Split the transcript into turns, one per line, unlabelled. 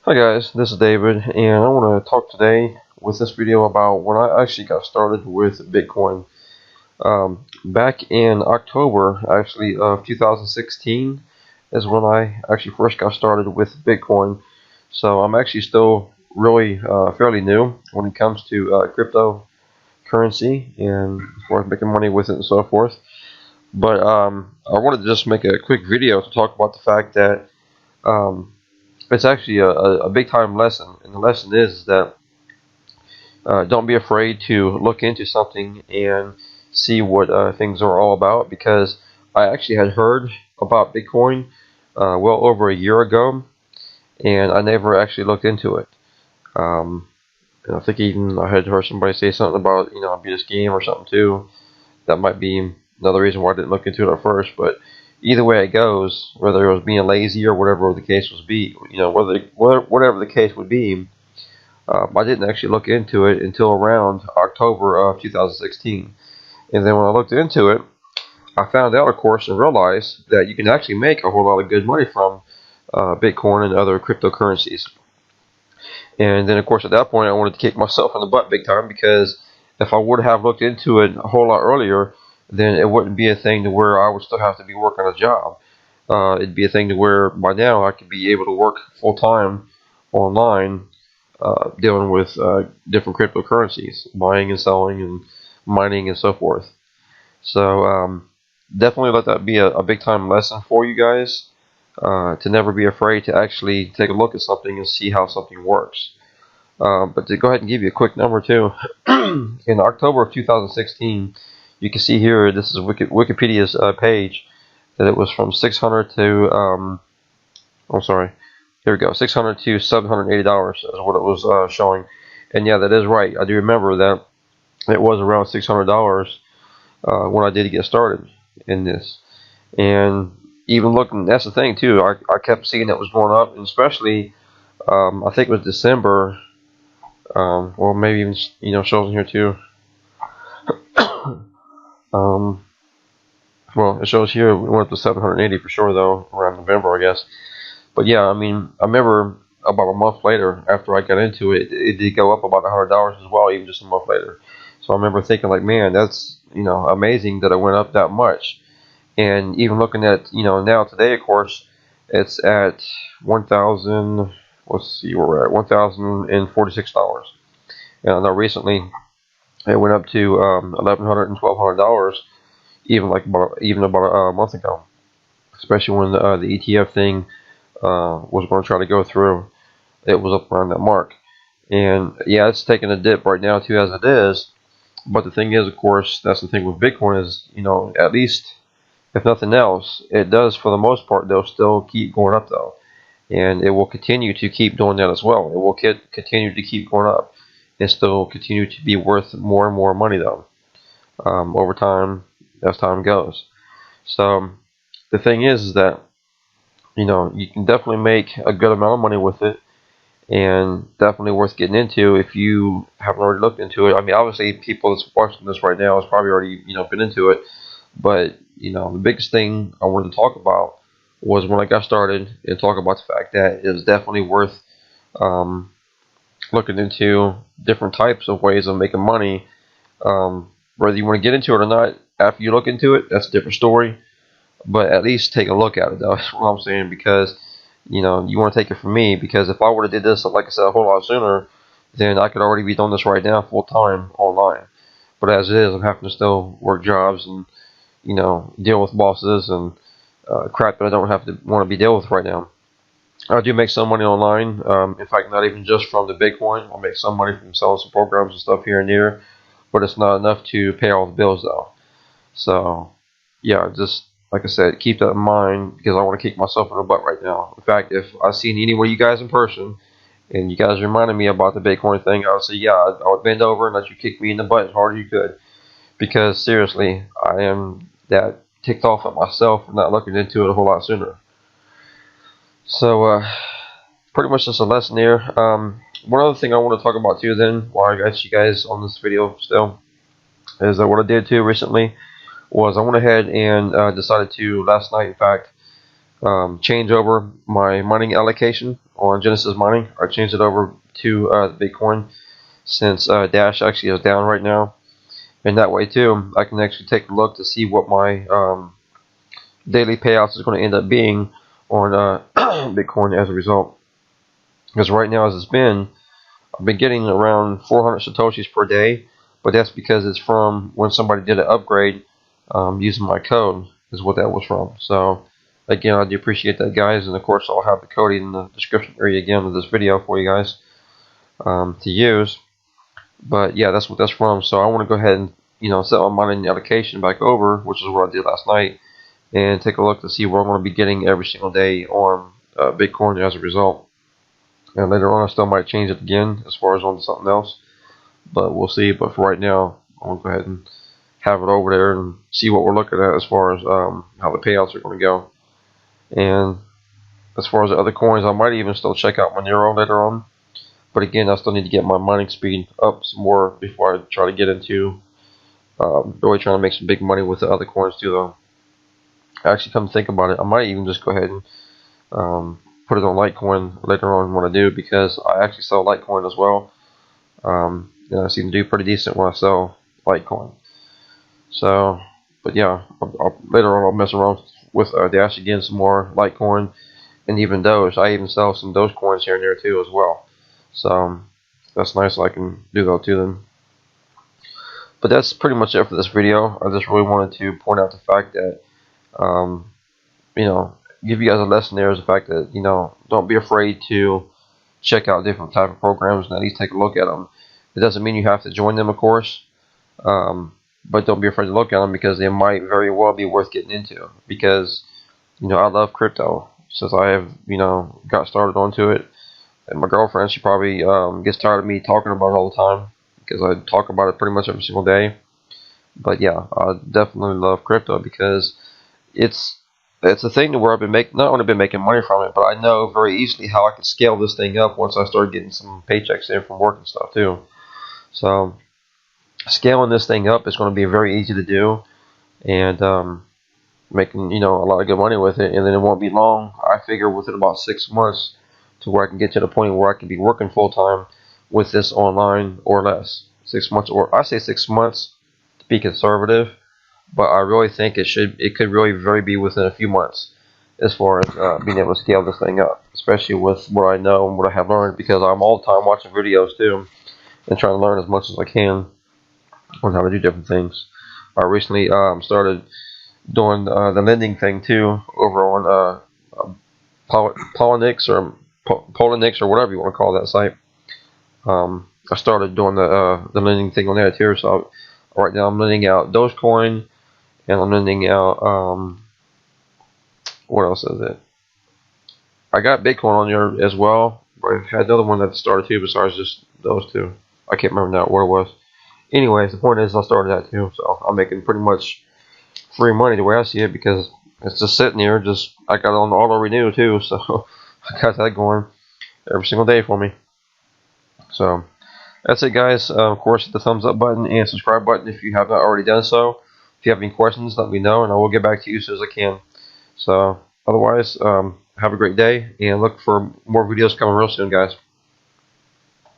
Hi guys, this is David, and I want to talk today with this video about when I actually got started with Bitcoin. Back in October, actually, of 2016 is when I actually first got started with Bitcoin. So I'm actually still really fairly new when it comes to cryptocurrency and of course making money with it and so forth. But I wanted to just make a quick video to talk about the fact that um, it's actually a big time lesson, and the lesson is that don't be afraid to look into something and see what things are all about, because I actually had heard about Bitcoin well over a year ago, and I never actually looked into it. And I think even I had heard somebody say something about, it'd be a scam or something too. That might be another reason why I didn't look into it at first. But either way it goes, whether it was being lazy or whatever the case was be, whatever the case would be, I didn't actually look into it until around October of 2016. And then when I looked into it, I found out, of course, and realized that you can actually make a whole lot of good money from Bitcoin and other cryptocurrencies. And then, of course, at that point, I wanted to kick myself in the butt big time, because if I would have looked into it a whole lot earlier, then it wouldn't be a thing to where I would still have to be working a job. It'd be a thing to where by now I could be able to work full time online, dealing with different cryptocurrencies, buying and selling and mining and so forth. So definitely let that be a big time lesson for you guys, to never be afraid to actually take a look at something and see how something works. But to go ahead and give you a quick number too, in October of 2016, you can see here, this is Wikipedia's page, that it was from 600 to, I'm sorry, here we go, 600 to $780 is what it was showing. And yeah, that is right. I do remember that it was around $600 when I did get started in this. And even looking, that's the thing too, I kept seeing it was going up, and especially, I think it was December, well maybe even, shows in here too. um, well, it shows here it went up to 780 for sure though, around November I guess. But yeah, I mean, I remember about a month later, after I got into it, it did go up about $100 as well, even just a month later. So I remember thinking, like, man, that's, amazing that it went up that much. And even looking at, now today, of course, it's at 1,000. Let's see where we're at, $1,046. And I know recently it went up to $1,100 and $1,200, even about a month ago, especially when the ETF thing was going to try to go through. It was up around that mark. And yeah, it's taking a dip right now too, as it is. But the thing is, of course, that's the thing with Bitcoin is, at least if nothing else, it does for the most part. They'll still keep going up though, and it will continue to keep doing that as well. It will continue to keep going up, and still continue to be worth more and more money though, over time as time goes. So the thing is that, you can definitely make a good amount of money with it, and definitely worth getting into if you haven't already looked into it. I mean, obviously, people that's watching this right now has probably already, been into it. But, the biggest thing I wanted to talk about was when I got started, and talk about the fact that it is definitely worth um, looking into different types of ways of making money. Whether you want to get into it or not, after you look into it, that's a different story. But at least take a look at it, though. That's what I'm saying, because you want to take it from me, because if I would have did this, like I said, a whole lot sooner, then I could already be doing this right now full time online. But as it is, I'm having to still work jobs and, deal with bosses and crap that I don't have to want to be dealing with right now. I do make some money online. In fact, not even just from the Bitcoin. I'll make some money from selling some programs and stuff here and there, but it's not enough to pay all the bills though. So, yeah, just like I said, keep that in mind, because I want to kick myself in the butt right now. In fact, if I seen any of you guys in person and you guys reminded me about the Bitcoin thing, I would say, yeah, I would bend over and let you kick me in the butt as hard as you could. Because seriously, I am that ticked off at myself for not looking into it a whole lot sooner. So, pretty much just a lesson here. One other thing I want to talk about too, then, while I got you guys on this video still, is that what I did too recently was I went ahead and decided to, last night in fact, change over my mining allocation on Genesis Mining. I changed it over to Bitcoin since Dash actually is down right now, and that way too I can actually take a look to see what my daily payouts is going to end up being on Bitcoin as a result. Because right now, as it's been, I've been getting around 400 satoshis per day, but that's because it's from when somebody did an upgrade using my code is what that was from. So again, I do appreciate that, guys, and of course I'll have the code in the description area again of this video for you guys to use. But yeah, that's what that's from. So I want to go ahead and set my mining allocation back over, which is what I did last night, and take a look to see what I'm going to be getting every single day on Bitcoin as a result. And later on, I still might change it again as far as on something else, but we'll see. But for right now, I'm going to go ahead and have it over there and see what we're looking at as far as how the payouts are going to go. And as far as the other coins, I might even still check out Monero later on. But again, I still need to get my mining speed up some more before I try to get into really trying to make some big money with the other coins too, though. Actually, come to think about it, I might even just go ahead and put it on Litecoin later on when I do, because I actually sell Litecoin as well. And I seem to do pretty decent when I sell Litecoin. So, but yeah, later on I'll mess around with Dash again some more, Litecoin, and even Doge. I even sell some Doge coins here and there too as well. So that's nice. I can do that too then. But that's pretty much it for this video. I just really wanted to point out the fact that give you guys a lesson there is the fact that, don't be afraid to check out different type of programs and at least take a look at them. It doesn't mean you have to join them, of course, but don't be afraid to look at them, because they might very well be worth getting into. Because, I love crypto since I have, got started onto it. And my girlfriend, she probably gets tired of me talking about it all the time, because I talk about it pretty much every single day. But yeah, I definitely love crypto because it's a thing where I've been not only been making money from it, but I know very easily how I can scale this thing up once I start getting some paychecks in from work and stuff too. So scaling this thing up is going to be very easy to do, and making a lot of good money with it. And then it won't be long. I figure within about 6 months to where I can get to the point where I can be working full time with this online or less. 6 months, or I say 6 months to be conservative. But I really think it could really be within a few months as far as being able to scale this thing up, especially with what I know and what I have learned, because I'm all the time watching videos too and trying to learn as much as I can on how to do different things. I recently started doing the lending thing too over on Polynix or whatever you want to call that site. I started doing the lending thing on there too. So right now I'm lending out Dogecoin. And I'm lending out, what else is it? I got Bitcoin on there as well. But I had another one that started too besides just those two. I can't remember now what it was. Anyways, the point is I started that too. So I'm making pretty much free money the way I see it, because it's just sitting there. I got it on auto renew too. So I got that going every single day for me. So that's it, guys. Of course, hit the thumbs up button and subscribe button if you have not already done so. If you have any questions, let me know, and I will get back to you as soon as I can. So, otherwise, have a great day, and look for more videos coming real soon, guys.